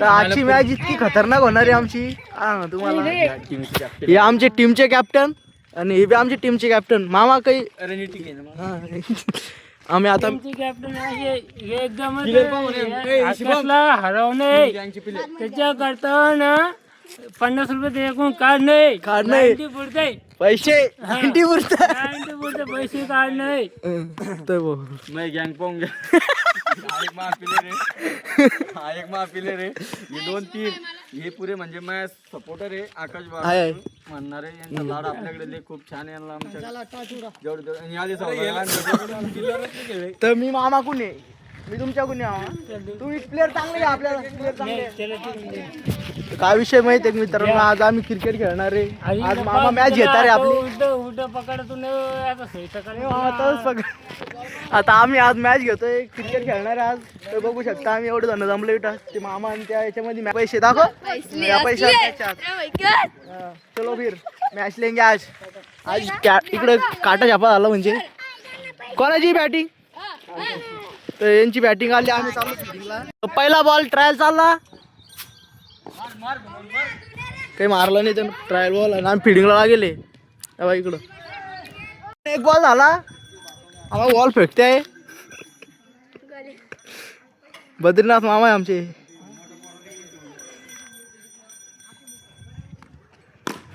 तर आजची मॅच इतकी खतरनाक होणार आहे आमची तुम्हाला. हे आमचे टीमचे कॅप्टन आणि हे बी आमच्या टीमचे कॅप्टन. मामा काही आम्ही आता कॅप्टन एकदम हरवणे त्याच्याकरता ना 50 रुपये त्याच्याकडून काढ नाही पुरते पैसे पैसे काढ नाही मैं गैंग पाऊंगा एक माफिले रे हे 2-3 हे पुरे म्हणजे मैं सपोर्टर आहे. आकाश बाबा म्हणणार आहे यांचा लाड आपल्याकडे लय खूप छान आहे. यांना आमच्या तर मी मामा कोण आहे, मी तुमच्या कोण आहे. तुम्ही प्लेअर चांगले आहे, आपल्याला प्लेअर चांगले. काय विषय माहिती आहे मित्रांनो, आज आम्ही क्रिकेट खेळणार आहे. आज मामा मॅच घेणार आहे आपली. आता आम्ही आज मॅच घेतोय, क्रिकेट खेळणार आहे आज. तर बघू शकता आम्ही एवढे जण जमले बेटा. ते मामा आणि त्या याच्यामध्ये पैसे दाखव या पैसे. चलो फिर मॅच लेंगे आज. आज इकडे काटा छापा झाला म्हणजे कोणाची बॅटिंग, तर यांची बॅटिंग आली. आम्ही चाललो फिल्डिंगला. पहिला बॉल ट्रायल चालला, काही मारला नाही तर ट्रायल बॉल आणि आम्ही फिल्डिंगला गेले. इकडं एक बॉल झाला, आम्हाला बॉल फेकते आहे. बद्रीनाथ मामा आहे आमचे.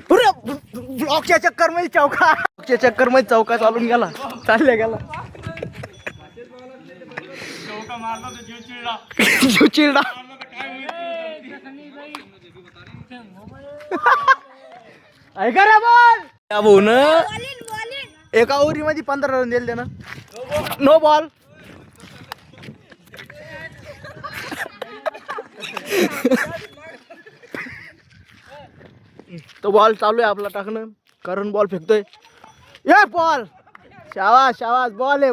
ब्लॉकच्या चक्कर मध्ये चौका चालून गेला, चालल्या गेला. चिडा ऐका रे बॉल भाऊन एका ओव्हरी मध्ये 15 रन दिले ना. No ball. तो बॉल चालू आहे आपला टाकणं, कारण बॉल फेकतोय. ये बॉल, शाबास शाबास. बॉल आहे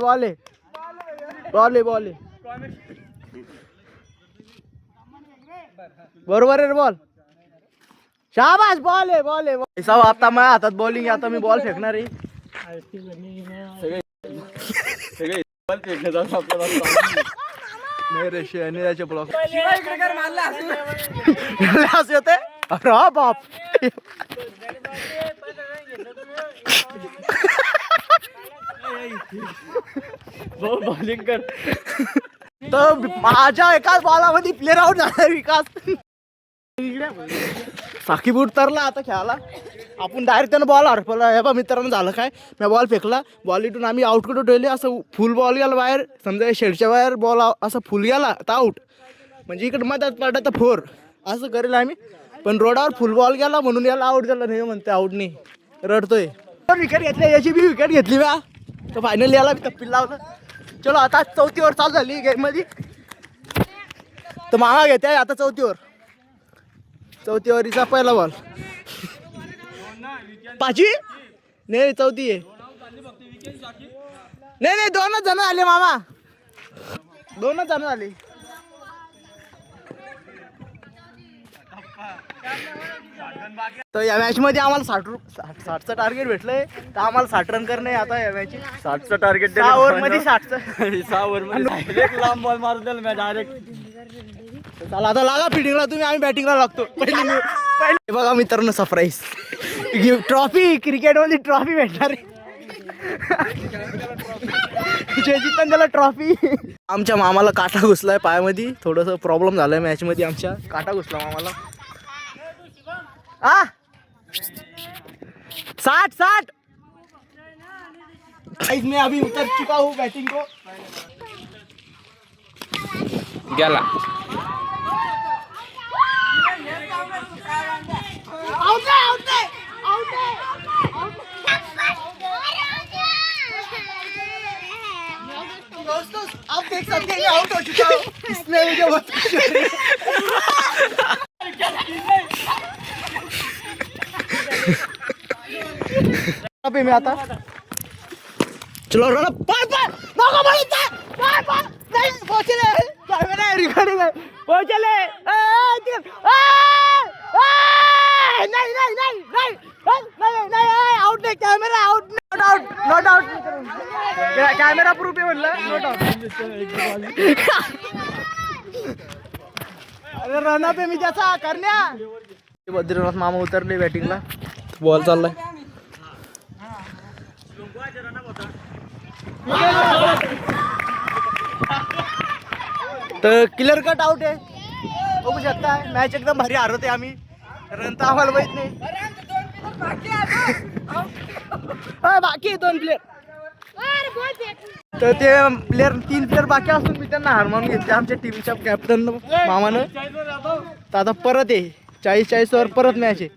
बरोबर आहे बॉल. शाबास. बॉल आहे साहेब. आता माझ्या हातात बॉलिंग आहे, आता मी बॉल फेकणार आहे. नाही रे शेणे याचे ब्लॉक असं होते. अरे हा बाप. बॉलिंग कर. तर माझ्या एकाच बॉलामध्ये प्लेअर आउट झाला विकास. साकीब उतरला आता खेळायला. आपण डायरेक्ट त्यानं बॉल हरपला. हे बा मित्रांनो झालं काय, मी बॉल फेकला, बॉल इथून आम्ही आउट कडे ठेवले. असं फुल बॉल गेला बाहेर, समजा शेडच्या बाहेर बॉल असं फुल गेला तर आउट, म्हणजे इकडे मध्यात पडला तर 4 असं करेल आम्ही. पण रोडावर फुल बॉल गेला म्हणून याला आउट झाला नाही. म्हणते आउट नाही, रडतोय. विकेट घेतली, याची बी विकेट घेतली बा. तर फायनली याला बी तप्पील लावलं. चलो आता 4थी ओव्हर चालू झाली गेम मध्ये. तर मामा घेते आता 4थी ओव्हरीचा पहिला बॉल. 5वी नाही 4थी आहे. नाही 2च जण आले मामा, 2च जण आले. तर या मॅच मध्ये आम्हाला 60चं टार्गेट भेटलंय. तर आम्हाला 60 रन करणे आता या मॅच. 60चं टार्गेट 6 ओव्हर मध्ये 60चं. 6 ओव्हर मध्ये एक लांब बॉल मारून दिला मी डायरेक्ट. चला आता लागा फिल्डिंगला, तुम्ही आम्ही बॅटिंगला लागतो. पहिले बघा मित्रांनो सरप्राईज ट्रॉफी, क्रिकेटमध्ये ट्रॉफी भेटणार आहे. जितन त्याला ट्रॉफी. आमच्या मामाला काटा घुसलाय पायामध्ये, थोडंसं प्रॉब्लेम झालाय मॅच मध्ये. आमच्या काटा घुसला मामाला. 60 मैं अभी उतर चुका हूँ बैटिंग को. गेला दोस्तों आप देख सकते हैं आउट हो चुका हूँ. इसने मुझे बहुत पे मैं आता. चलो रन नहीं पहुंचले. कैमरा रिकॉर्डिंग है. पहुंचले. नहीं आउट नहीं. Camera out. Not out. Camera proof आहे म्हणलं. Not out. अरे रना पे मी त्याचा करण्या बद्रीनाथ मामा उतरले बॅटिंगला बॉल चाललाय तर क्लिअर कट आउट आहे बघू शकता मॅच एकदम भारी हारत आहे आम्ही रन तर आम्हाला माहित नाही बाकी 2 प्लेअर तर ते प्लेअर 3 प्लेअर बाकी असून मी त्यांना हार मानून घेतले आमच्या टीमच्या कॅप्टन मामानं तर आता परत आहे 40 वर परत मॅच आहे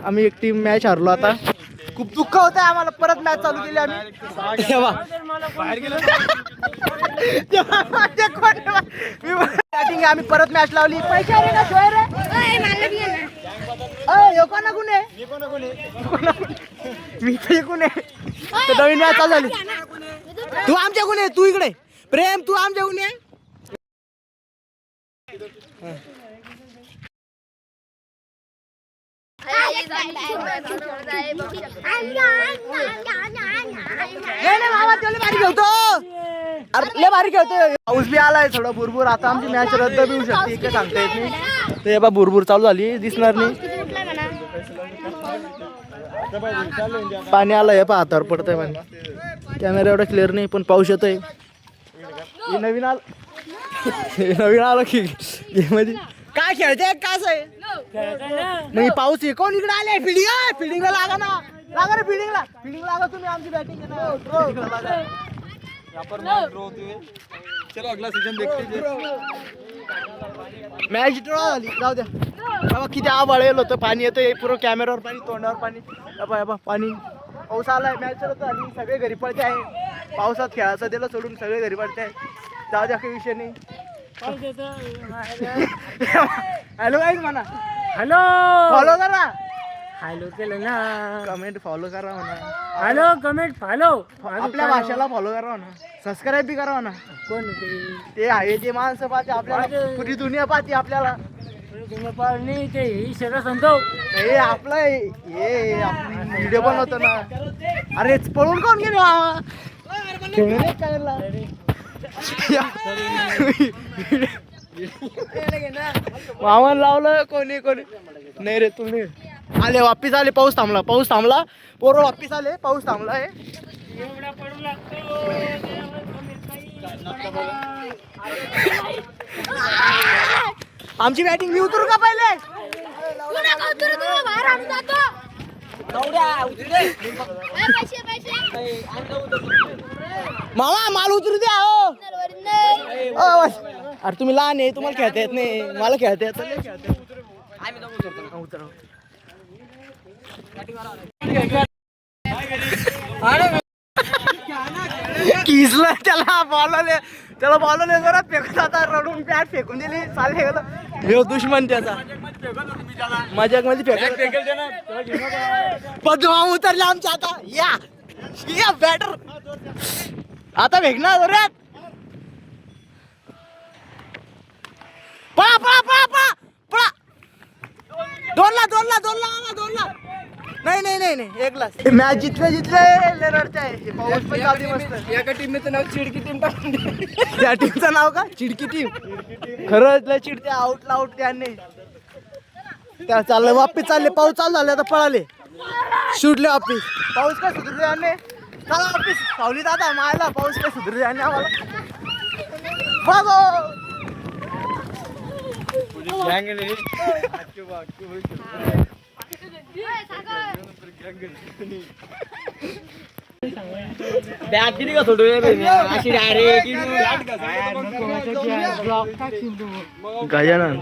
आम्ही एक टीम मॅच हारलो आता खूप दुःख होतं आम्हाला परत मॅच चालू केली आम्ही आम्ही परत मॅच लावली पैसे आले ना सोय रे कोणा कुणे मी तर कुणे नवीन मॅच चालू झाली तू आमच्या कुणे तू इकडे प्रेम तू आमच्या कुणे भारी खेळतो पाऊस बी आलाय थोडं बुरबुर आता आमची मॅच रद्द बी होऊ शकते काय सांगता येत नाही ते बा बुरबुर चालू झाली दिसणार नाही पाणी आलंय पा हातावर पडतंय पाणी कॅमेरा एवढा क्लिअर नाही पण पाऊस येतोय नवीन आलं की गेम मध्ये काय खेळते काय आहे नाही पाऊस आहे कोण इकडे आले फिल्डिंगला लागा ना रे फिल्डिंगला लागा तुम्ही आमची बॅटिंग चलो अगला सीजन देखते मॅच ड्रॉ झाली जाऊ द्या बाबा किती आबाळेल होतं पाणी येतं पुरं कॅमेऱ्यावर पाणी तोंडावर पाणी पाणी पाऊस आलाय मॅच चालत झाली सगळे घरी पडते आहे पावसात खेळायचं दिलं सोडून सगळे घरी पडते आहे जाऊ द्या काही विषय नाही हॅलो गाईज म्हणा हॅलो फॉलो करा हॅलो केलं ना कमेंट फॉलो करा म्हणा हॅलो कमेंट फॉलो आपल्या भाषेला फॉलो करा म्हणा सबस्क्राईब बी करा म्हणा कोण ते आहे ते माणसं पाहते आपल्याला पुरी दुनिया पाहते आपल्याला नाही ते ही सगळं सांगतो हे आपलं हे व्हिडिओ बनवतो ना अरे पळून कोण गेले मामान लावलं कोणी नाही रे तुम्ही आले वापिस आले पाऊस थांबला पोरं वापिस आले पाऊस थांबला आहे एवढा पडू लागतो आमची बॅटिंग मी उतरू का पहिले मामा माल उतरू द्या हो अरे तुम्ही लहान आहे तुम्हाला खेळता येत नाही मला खेळता येत किसलं त्याला बॉलले जरा फेकत आता रडून पॅट फेकून दिली चालले हे दुश्मन त्याचा मजाक मध्ये फेकत पद्मा उतरले आमच्या आता या बॅटर आता फेकणार जोरात पळा पळा पळा पळा पळा दोनला नाही एक ग्लास मॅच जितले रडते आहे पाऊस पण चालू मस्त एका टीमचं नाव चिडकी टीम टाकून त्या टीमचं नाव का चिडकी टीम खरंच लय चिडते आउटला आउट त्यांनी त्या चाललं वापिस चालले पाऊस चालू झाले आता पळाले सुटले वापिस पाऊस काय सुधरू यांनी चला वापिस सावली दादा मायला पाऊस काय सुधरू यांनी आम्हाला बघो बॅट किती का सोडू अशी डायरेक्ट गजानन